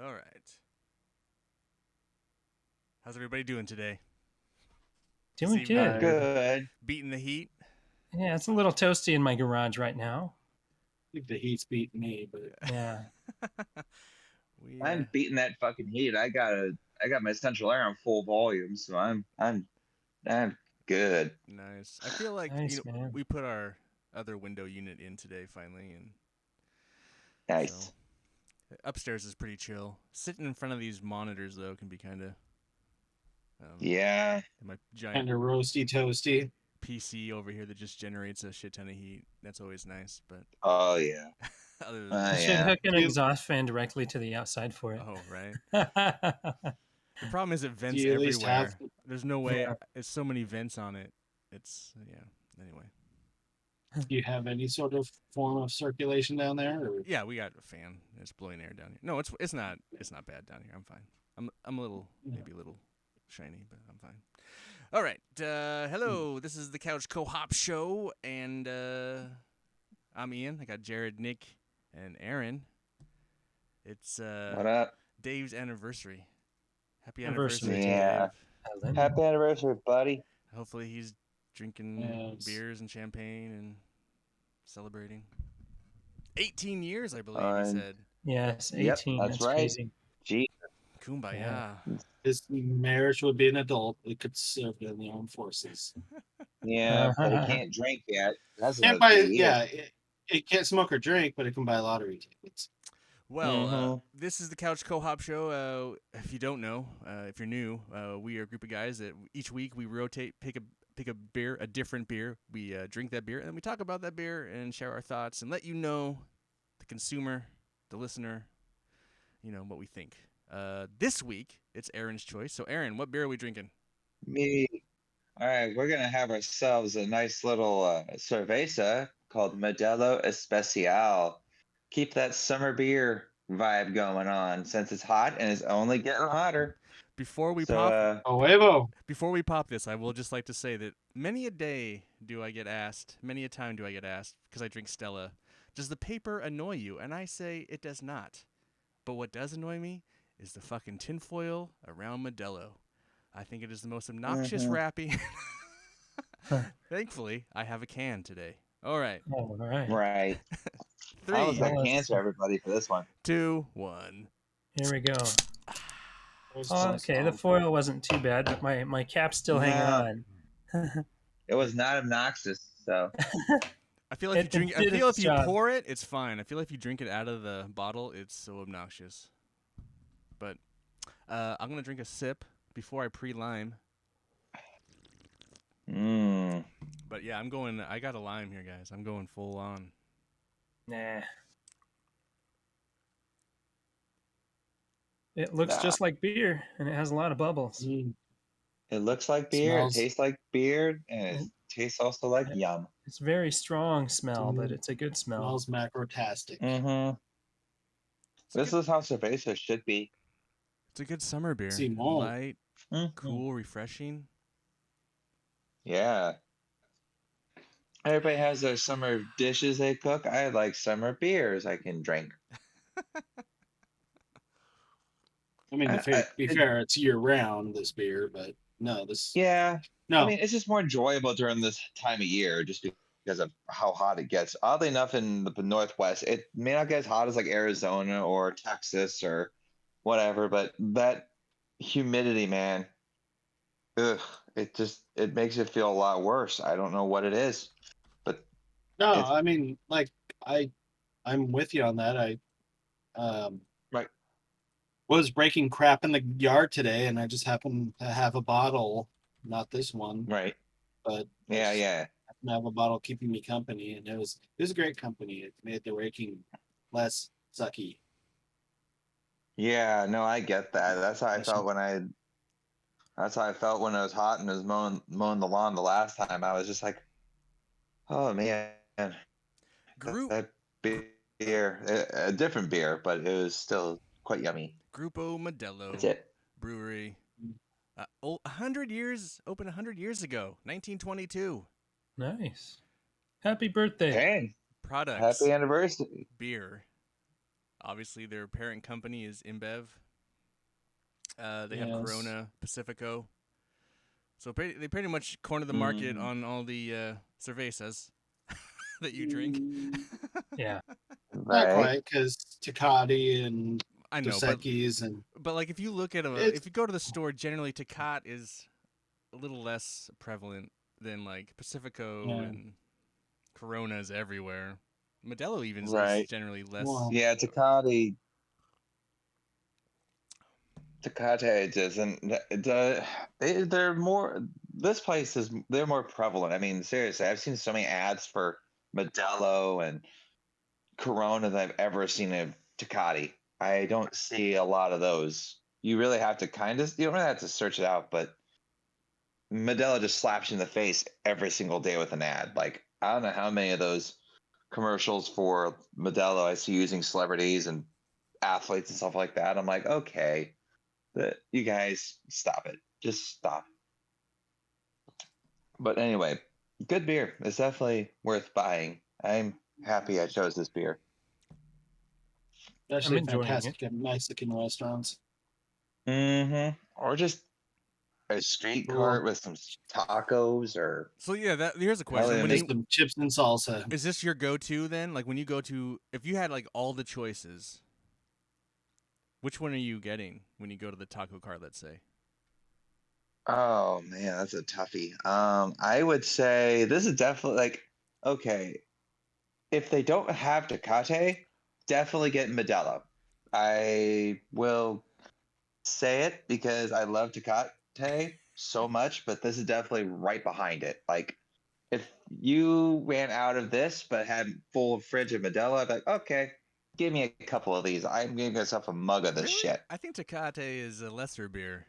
All right. How's everybody doing today? This Doing evening? good. Good. Beating the heat? Yeah, it's a little toasty in my garage right now. I think the heat's beating me, but Yeah. we I'm beating that fucking heat. I got my central air on full volume, so I'm good. nice. I feel like Nice, man. we put our other window unit in today finally, and so Nice. upstairs is pretty chill. Sitting in front of these monitors though can be kind of Yeah. my giant kind of roasty toasty. PC over here that just generates a shit ton of heat. That's always nice, but Oh yeah. other than Oh You that, should yeah. hook an Do you, exhaust fan directly to the outside for it. oh right. Yeah. The problem is it do vents you at least have? everywhere. There's no way. It's so many vents on it. It's yeah. Anyway, Do you have any sort of form of circulation down there? Or yeah, we got a fan. It's blowing air down here. No, it's not bad down here. I'm fine. I'm a little maybe a little shiny, but I'm fine. All right. Hello. This is the Couch Co-op Show, and I'm Ian. I got Jared, Nick, and Aaron. It's What up? Dave's anniversary. Happy Anniversary. anniversary to Yeah. Dave. Happy anniversary, buddy. Hopefully he's drinking Yes. beers and champagne and celebrating. 18 years, I believe he Uh, said. Yes, Yep, 18. that's That's right. crazy. Gee. Kumbaya. his marriage would be an adult that could serve in the armed forces. Yeah, but it can't drink yet. That's Can't another buy 3 years. yeah, it can't smoke or drink, but it can buy lottery tickets. Well, Mhm. this is the Couch Co-op Show. If you don't know, if you're new, we are a group of guys that each week we rotate, pick a beer, a different beer. We drink that beer, and then we talk about that beer and share our thoughts and let you know, the consumer, the listener, what we think. This week it's Aaron's choice. So, Aaron, what beer are we drinking? Me. All right, we're gonna have ourselves a nice little cerveza called Modelo Especial. Keep that summer beer vibe going on since it's hot and it's only getting hotter. Before we So pop, Oh, Evo. Before we pop this, I will just like to say that many a time do I get asked, because I drink Stella, does the paper annoy you? And I say it does not. But what does annoy me is the fucking tinfoil around Modelo. I think it is the most obnoxious mhm. wrapping. Thankfully, I have a can today. All right. All right. Right. I almost 3, got Well, cancer, everybody, for this one. 2, 1. Here we go. There's Oh, some okay, the song. foil wasn't too bad, but my cap's still hanging No, on. it was not obnoxious. So I feel like It did its if you job. pour it, it's fine. I feel like if you drink it out of the bottle, it's so obnoxious. But I'm gonna drink a sip before I pre-lime. mm. But yeah, I got a lime here, guys. I'm going full on. Nah. It looks Nah. just like beer, and it has a lot of bubbles. It looks like beer, it Smells tastes like beer, and it It- tastes also like yum. It's very strong smell, but Mm. it's a good smell. smells macrotastic. Mm-hmm. This is how cerveza should be. It's a good summer beer. Simon. Light, Mhm. cool, refreshing. Yeah. Everybody has their summer dishes they cook. I like summer beers I can drink. I mean, I, I, to be it, fair, it's year round this beer, but no, yeah. I no. mean, it's just more enjoyable during this time of year just because of how hot it gets. Oddly enough, in the Northwest, it may not get as hot as like Arizona or Texas or whatever, but that humidity, man, ugh, it makes it feel a lot worse. I don't know what it is, but No, it's I mean, like I I'm with you on that. I um right, was breaking crap in the yard today, and I just happened to have a bottle, not this one, right. but I Yeah, just yeah. happened to have a bottle keeping me company, and it was a great company. It made the raking less sucky. Yeah, no, I get that. Less- That's how I felt when it was hot and was mowing the lawn the last time. I was just like, oh man, Group that beer, a different beer, but it was still quite yummy. Grupo That's Modelo it. Brewery. 100 years, opened 100 years ago, 1922. Nice. Happy birthday. Dang, Products, happy anniversary. beer. Obviously, their parent company is InBev. They have Yes. Corona, Pacifico. So they pretty much corner the market on all the cervezas that you drink. Yeah. Not Right. quite, because Tecate and I know, Dos Equis and but like if you look at it's if you go to the store, generally Tecate is a little less prevalent than like Pacifico yeah. and Coronas everywhere. Modelo even is Right. generally less. Well, Yeah, Tecate doesn't. They're more. This place is. They're more prevalent. I mean, seriously, I've seen so many ads for Modelo and Corona that I've ever seen of Tecate. I don't see a lot of those. You really have to kind of. You don't really have to search it out, but Modelo just slaps you in the face every single day with an ad. Like I don't know how many of those commercials for Modelo I see using celebrities and athletes and stuff like that. I'm like, okay, you guys stop it. Just stop. But anyway, good beer. It's definitely worth buying. I'm happy I chose this beer. I'm especially enjoying it. fantastic at Mexican restaurants. Mm-hmm. Or just a street Cool. cart with some tacos, or So yeah, here's a hell, question: even when Just make. you some chips and salsa. is this your go-to then? Like when you go to, if you had like all the choices, which one are you getting when you go to the taco cart? Let's say. Oh man, that's a toughie. I would say this is definitely like okay. If they don't have Tecate, definitely get Modelo. I will say it because I love Tecate so much, but this is definitely right behind it. Like if you ran out of this but had full fridge of Modelo, I'd be like, okay, give me a couple of these. I'm giving myself a mug of this Really? shit. I think Tecate is a lesser beer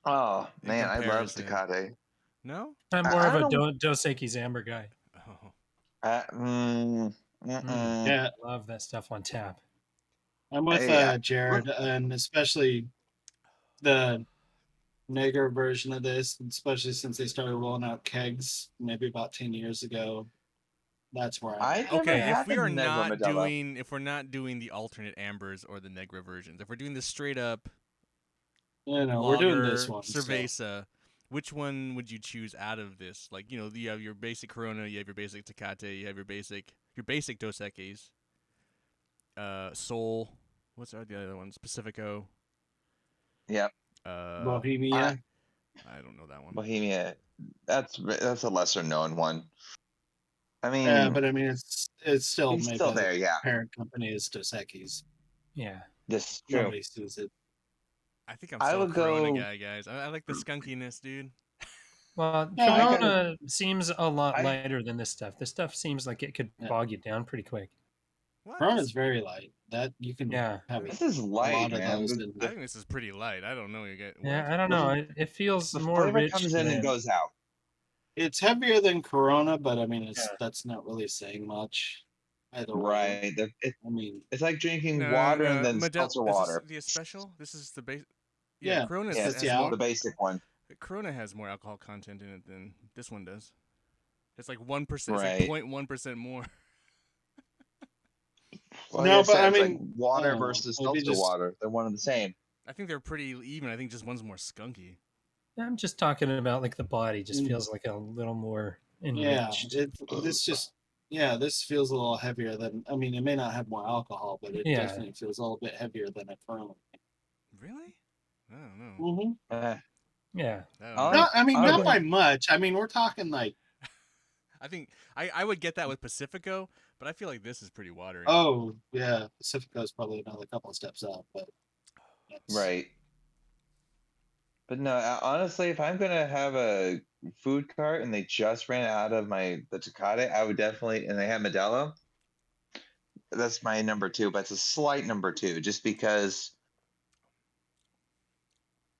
Oh in man, I love comparison. Tecate. No? I'm more I of a don't. Dos Equis Amber guy. Oh. Uh, mm, Mm, mm-mm. Yeah, love that stuff on tap. I'm with Yeah. Jared, and especially the Negro version of this, especially since they started rolling out kegs maybe about 10 years ago. That's where I'm I've at. never Okay, had the Negro Modelo. if we're not doing the alternate ambers or the Negra versions, if we're doing the straight up We're doing this lager one, so cerveza, which one would you choose out of this? Like, you have your basic Corona, you have your basic Tecate, you have your basic Dos Equis, Sol, what's the other ones? Pacifico, Yep. uh, I Bohemia. I don't know that one. Bohemia. That's a lesser known one. I Yeah, mean, but I mean, it's still he's made still by the there. Yeah, parent company is Dos Equis. Yeah. this is true. Nobody sees it. I think I'm I still a would Corona go. guy, guys. I like the skunkiness, dude. Well, Yeah, I I gotta. Corona seems a lot I lighter than this stuff. This stuff seems like it could yeah. bog you down pretty quick. What? Corona's very light. That you can Yeah. have This is a light, lot of man. those The in I the, think this is pretty light. I don't know. You get what? Yeah, I don't know. the, It feels the more flavor rich comes in and than. goes out. it's heavier than Corona, but I mean, Yeah. that's not really saying much either way. Right. I mean, It's like drinking No, water and no. then Modelo. seltzer Is this water. the special? This is the base. Yeah, yeah, Corona Yeah, that's has yeah. more. the basic one. Corona has more alcohol content in it than this one does. It's like 1%. It's like Right. 0.1% more. Like I No, but said, I it's like mean, I water don't know. versus Maybe seltzer just water. They're one and the same. I think they're pretty even. I think just one's more skunky. I'm just talking about like the body just mm, feels like a little more yeah. enriched. This just yeah. This feels a little heavier than. I mean, it may not have more alcohol, but it Yeah. definitely feels a little bit heavier than a Corona. Really? I don't know. Mm-hmm. Eh, Yeah. I don't know. I Not, I mean, I not wouldn't. by much. I mean, we're talking like, I think I would get that with Pacifico, but I feel like this is pretty watery. oh yeah, Pacifico is probably another couple of steps up, but it's Right. But no, honestly, if I'm gonna have a food cart and they just ran out of the Tecate, I would definitely, and they have Modelo. That's my number two, but it's a slight number two, just because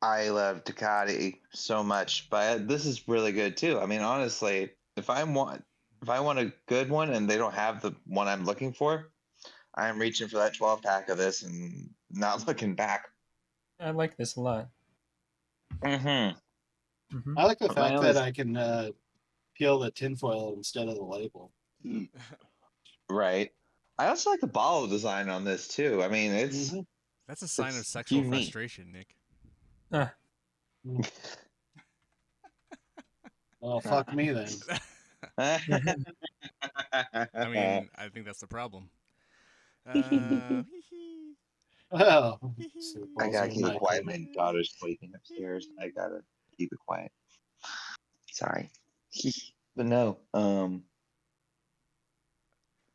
I love Tecate so much. But this is really good too. I mean, honestly, if I want a good one and they don't have the one I'm looking for, I am reaching for that 12 pack of this and not looking back. I like this a lot. Mm-hmm. Hmm. I like the My fact only that I can peel the tinfoil instead of the label. right. I also like the bottle design on this too. I mean, Mhm. That's a sign of it's sexual unique. frustration, Nick. Well, fuck me then. I mean, I think that's the problem. Uh, Well, so I balls gotta are keep it my quiet. turn. My daughter's sleeping upstairs. I gotta keep it quiet. Sorry. But no,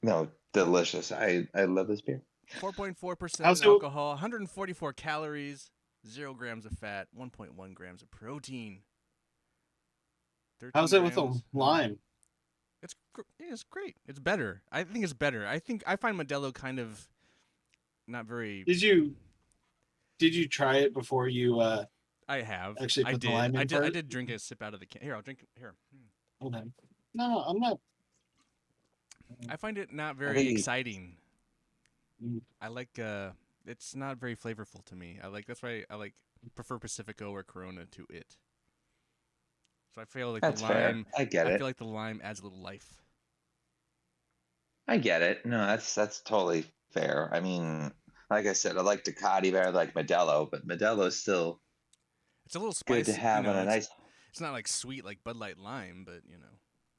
no, delicious. I love this beer. 4.4% How's in it? alcohol, 144 calories, 0 grams of fat, 1.1 grams of protein, 13 How's it with the grams. lime? It's great. It's better. I think it's better. I find Modelo kind of not very. Did you try it before you I have. actually I put the did. lime I in did. I first? did drink a sip out of the can. Here, I'll drink. Here. Okay. No, I'm not. I find it not I very think exciting. Mm. I like. It's not very flavorful to me. I like. That's why I like prefer Pacifico or Corona to it. So I feel like the that's fair. lime. I get I it. feel like the lime adds a little life. I get it. No, that's totally fair. I mean, like I said, I like Ducati better, like Modelo, but Modelo is still It's a little good to spicy. have on a nice. It's not like sweet like Bud Light lime, but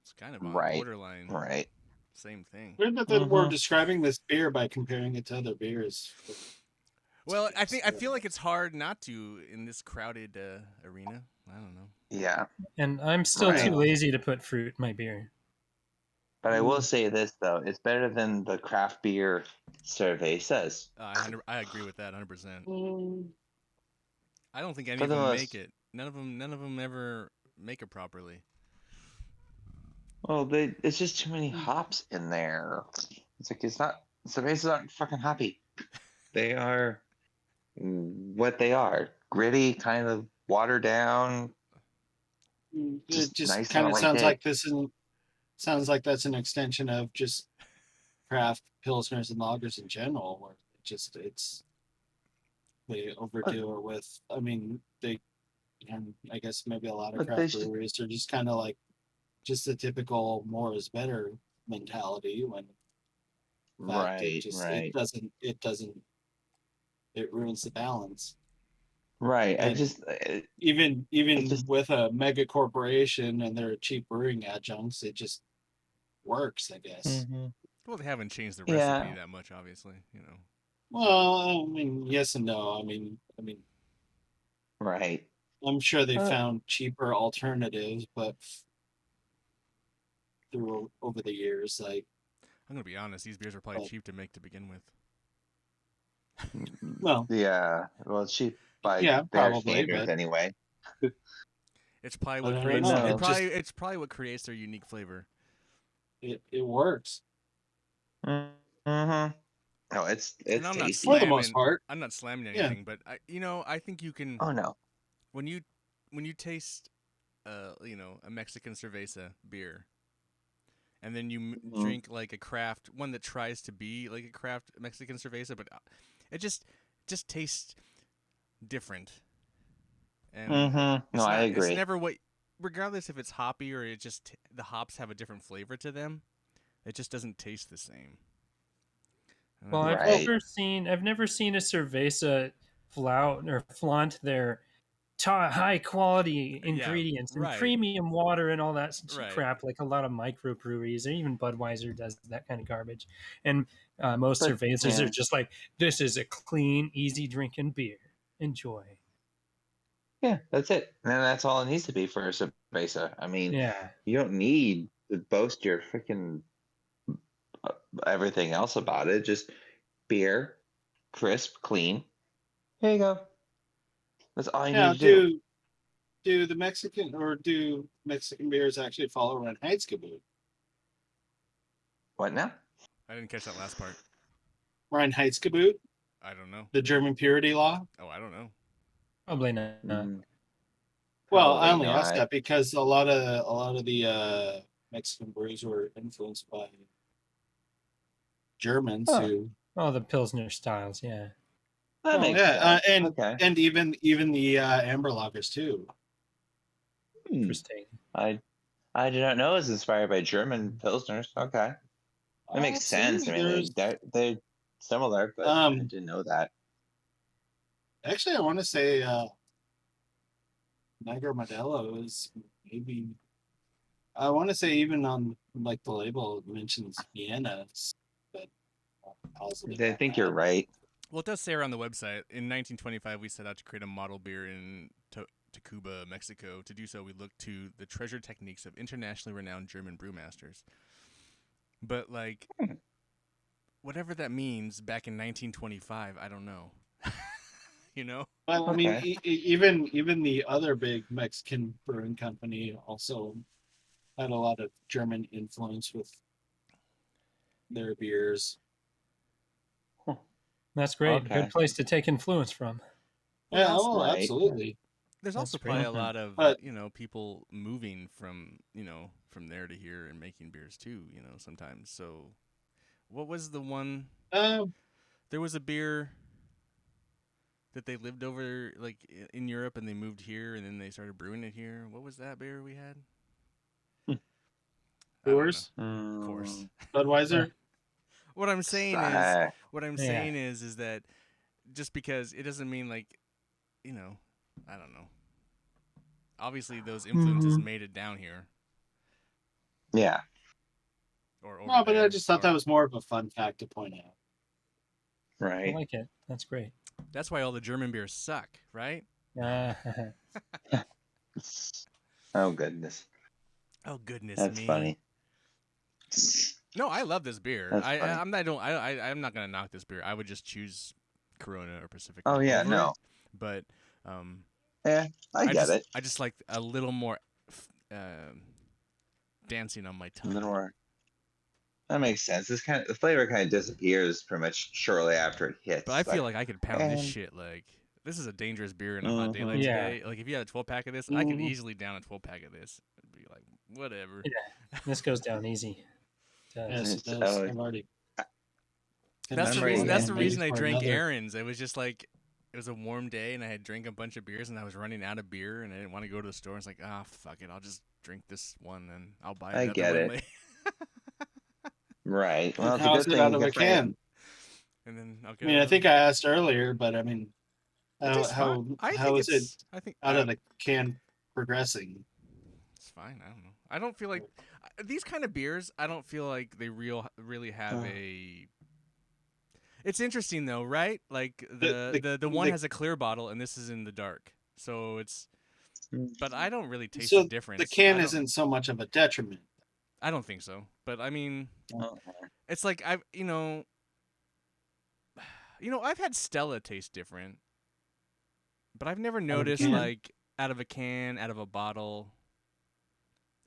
it's kind of on Right, borderline. right. Same thing. Weird that we're describing this beer by comparing it to other beers. Well, I feel like it's hard not to in this crowded arena. I don't know. Yeah, And I'm still right. too lazy to put fruit in my beer. But I will say this though, it's better than the craft beer survey says. I agree with that 100%. Mm, I don't think any For of the them make most, it. None of them ever make it properly. well, it's just too many hops in there. It's like it's not. Cervezas aren't fucking hoppy. They are what they are. Gritty, kind of watered down, it just just nice on kind a of light sounds day. like sounds like that's an extension of just craft pilsners and lagers in general, where it's they But overdo it with. I mean, and I guess maybe a lot of but they craft should. breweries are just kind of like just the typical more is better mentality. When in fact Right, right, it doesn't it ruins the balance. right. And It even just with a mega corporation and their cheap brewing adjuncts, it just works, I guess. Well, they haven't changed the recipe yeah, that much, obviously. Well, I mean, yes and no. I mean, right. I'm sure they Uh, found cheaper alternatives, but through over the years, like, I'm gonna be honest. These beers are probably but cheap to make to begin with. well, yeah. Well, it's cheap by yeah, their probably, standards anyway. It's probably but what I don't creates. know. No. It's probably what creates their unique flavor. It works Mm-hmm. No, And it's I'm not for the tasty. most slamming. part. I'm not slamming Yeah. anything, but I think you can Oh no. when you when you taste a Mexican cerveza beer, and then you Mm-hmm. drink like a craft one that tries to be like a craft Mexican cerveza, but it just tastes different, and No, I it's agree. never what, regardless if it's hoppy or it just the hops have a different flavor to them. It just doesn't taste the same. And I Well, think Right. I've never seen a cerveza flaunt their high quality yeah, ingredients and right, premium water and all that right. crap like a lot of microbreweries or even Budweiser does that kind of garbage. And most But cervezas are yeah, just like, this is a clean, easy drinking beer. Enjoy. yeah, that's it. And that's all it needs to be for a cerveza. I mean, Yeah. you don't need to boast your freaking uh, everything else about it. Just beer, crisp, clean. Here you go. That's all you need Now, to do. do Mexican beers actually follow Reinheitsgebot? What now? I didn't catch that last part. Reinheitsgebot, I don't know. the German purity law. Oh, I don't know. Probably not. Mm, Well, I probably only asked not. that because a lot of the Mexican brews were influenced by Germans Huh. who, Oh, the Pilsner styles. Yeah. That well, makes yeah, sense. Okay. and even the amber lagers too. Hmm. Interesting. I I did not know it was inspired by German pilsners. Okay. That makes sense. I mean, There's they're similar, but I didn't know that. actually I want to say Negro Modelo is maybe. I want to say even on like the label it mentions Vienna, but I'm not positive I on think you're that. right. Well, it does say on the website, in 1925, we set out to create a model beer in Tacuba, Mexico. To do so, we looked to the treasured techniques of internationally renowned German brewmasters. But, like, whatever that means back in 1925, I don't know. You know? Well, I mean, Okay. even the other big Mexican brewing company also had a lot of German influence with their beers. That's great. Okay. Good place to take influence from. Well, Yeah, also, oh, Right. absolutely. there's That's also probably great. a lot of, But people moving from, from there to here and making beers too, sometimes. So, what was the one? There was a beer that they lived over, like, in Europe and they moved here and then they started brewing it here. What was that beer we had? I don't know. Brewers, Of course. Budweiser. What I'm saying is, Uh, is that just because it doesn't mean, like, I don't know. Obviously, those influences Mhm. made it down here yeah. or over No, but there. I just thought or- that was more of a fun fact to point out. I Right. like it. That's great. That's why all the German beers suck, right? Uh, Oh goodness, Oh goodness that's me! funny. No, I love this beer. That's funny. I'm not gonna knock this beer. I would just choose Corona or Pacifico Oh yeah, over no. it, but Yeah, I get it. I just like a little more dancing on my A tongue. little more. That makes sense. The flavor kind of disappears pretty much shortly after it hits. But I feel like I could pound this and- shit. Like, this is a dangerous beer in a hot day like Yeah. today. Like, if you had a 12-pack of this, I could Mhm. easily down a 12-pack of this. It'd be like, whatever. this goes down easy. It does. Yes, it It's- does. oh, I've already. That's the I'm reason. ready. That's I'm the ready reason I for drank another. Aaron's. It was just like it was a warm day, and I had drank a bunch of beers, and I was running out of beer, and I didn't want to go to the store. It's like, fuck it, I'll just drink this one, and I'll buy I another get one it. later. Right. Well, And it's a how good is it thing out you of can a frame it. can? And then I'll I get. mean, I think I asked earlier, but I mean, it tastes fine. I how think is it I think out of the can progressing? it's fine. I don't know. I don't feel like these kind of beers. I don't feel like they really have a. It's interesting though, right? Like the one has a clear bottle, and this is in the dark. So it's. But I don't really taste So the difference. the can I don't- isn't so much of a detriment. I don't think so. But I mean, Oh, it's like I've I've had Stella taste different, but I've never noticed can? like out of a can, out of a bottle.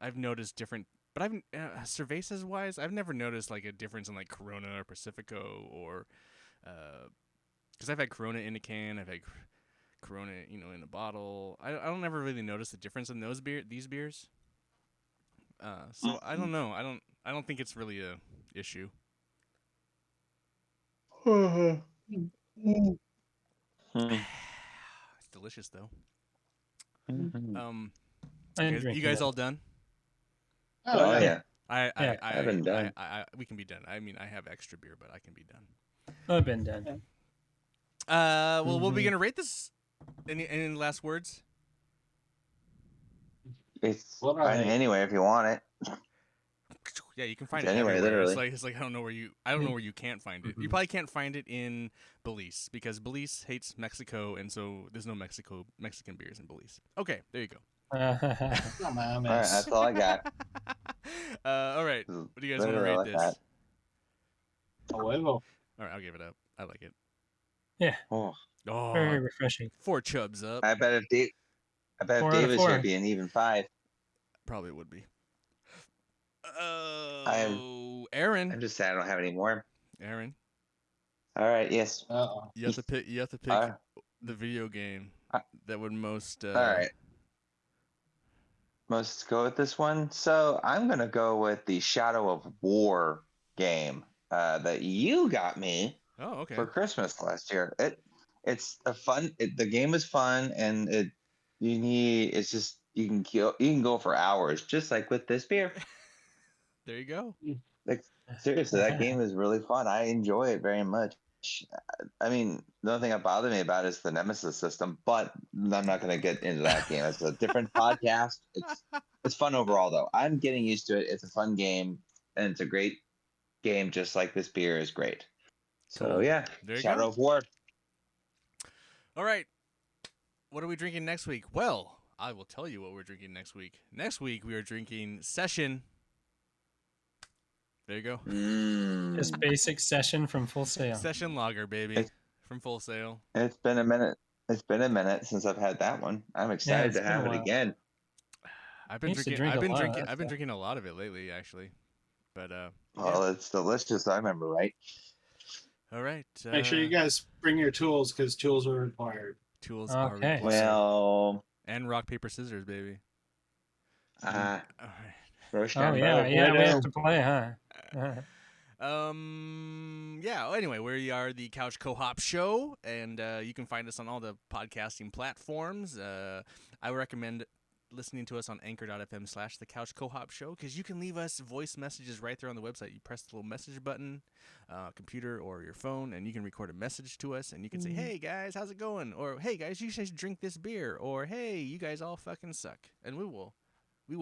I've noticed different, but I've cervezas wise, I've never noticed like a difference in like Corona or Pacifico or because I've had Corona in a can, I've had Corona, in a bottle. I don't ever really notice the difference in these beers. So I don't know. I don't think it's really a issue. It's delicious though. I am You drinking guys it. all done? Oh yeah. Yeah. I've been done. We can be done. I mean, I have extra beer, but I can be done. I've been done. Well, what are we gonna rate this? Any last words? It's What are fine they? anyway if you want it. Yeah, you can find It's it anywhere, everywhere. literally. It's like I don't know where you can't find it. You probably can't find it in Belize because Belize hates Mexico, and so there's no Mexican beers in Belize. Okay, there you go. No All right, mames. that's all I got. All right, what do you guys want to Literally rate like this? that. A huevo. All right, I'll give it up. I like it. Yeah. Oh, Very Oh, refreshing. 4 Chubs up. I bet if 4 out of Dave was here, 4. it'd be an even 5. Probably would be. I'm Aaron. just sad I don't have any more. Aaron, All right. Yes. Uh-oh. you have to pick. You have to pick Uh, the video game that would most. all right. Let's go with this one. So I'm gonna go with the Shadow of War game that you got me Oh, okay. for Christmas last year. It's a fun. The game is fun, and it's just you can go for hours, just like with this beer. There you go. Like seriously, that game is really fun. I enjoy it very much. I mean, the only thing that bothered me about it is the Nemesis system, but I'm not going to get into that game. It's a different podcast. It's fun overall, though. I'm getting used to it. It's a fun game, and it's a great game, just like this beer is great. So Cool. yeah, There you Shadow go. of War. All right. What are we drinking next week? Well, I will tell you what we're drinking next week. Next week we are drinking Session. There you go. Just basic session from Full Sail. Session Lager, baby, It's- from Full Sail. It's been a minute. It's been a minute since I've had that one. I'm excited it's to been a have it while. again. I've been used to drinking. drink I've a been lot of drinking. that I've been stuff. drinking a lot of it lately, actually. But Oh, it's delicious. I remember right. all right. Make sure you guys bring your tools because tools are required. Tools are Okay. required. Well, And rock paper scissors, baby. uh, All right. Oh yeah, we have to play, huh? Yeah. Anyway, we are the Couch Co-op Show, and you can find us on all the podcasting platforms. I recommend listening to us on anchor.fm/the Couch Co-op Show, because you can leave us voice messages right there on the website. You press the little message button, computer or your phone, and you can record a message to us, and you can say, "Hey guys, how's it going?" Or "Hey guys, you should drink this beer," or "Hey, you guys all fucking suck," and we will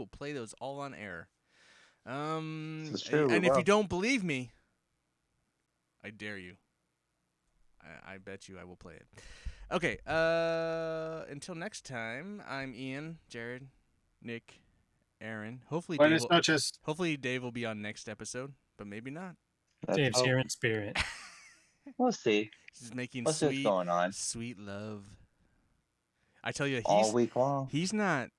play those all on air. This is true. And if you don't believe me, I dare you. I bet you I will play it. Okay. Until next time, I'm Ian, Jared, Nick, Aaron. Hopefully Buenas noches. Dave will be on next episode, but maybe not. Dave's here in spirit. We'll see. He's making What's this going on sweet love. I tell you, all week long? he's not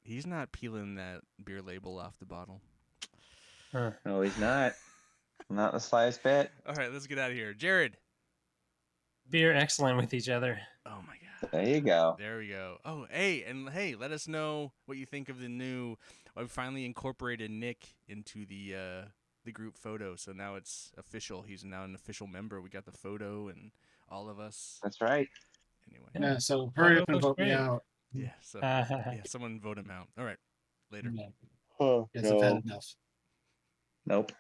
peeling that beer label off the bottle. Huh. No, he's not. Not the slightest bit. All right, let's get out of here. Jared. Beer excellent with each other. Oh my god. There you go. There we go. Oh, hey, let us know what you think of the new. I finally incorporated Nick into the group photo, so now it's official. He's now an official member. We got the photo and all of us. That's right. Anyway. Yeah, so hurry up and looks vote me great. out. Yeah. So yeah, someone vote him out. All right. Later. Yeah. Oh, Guess I've had enough. Nope.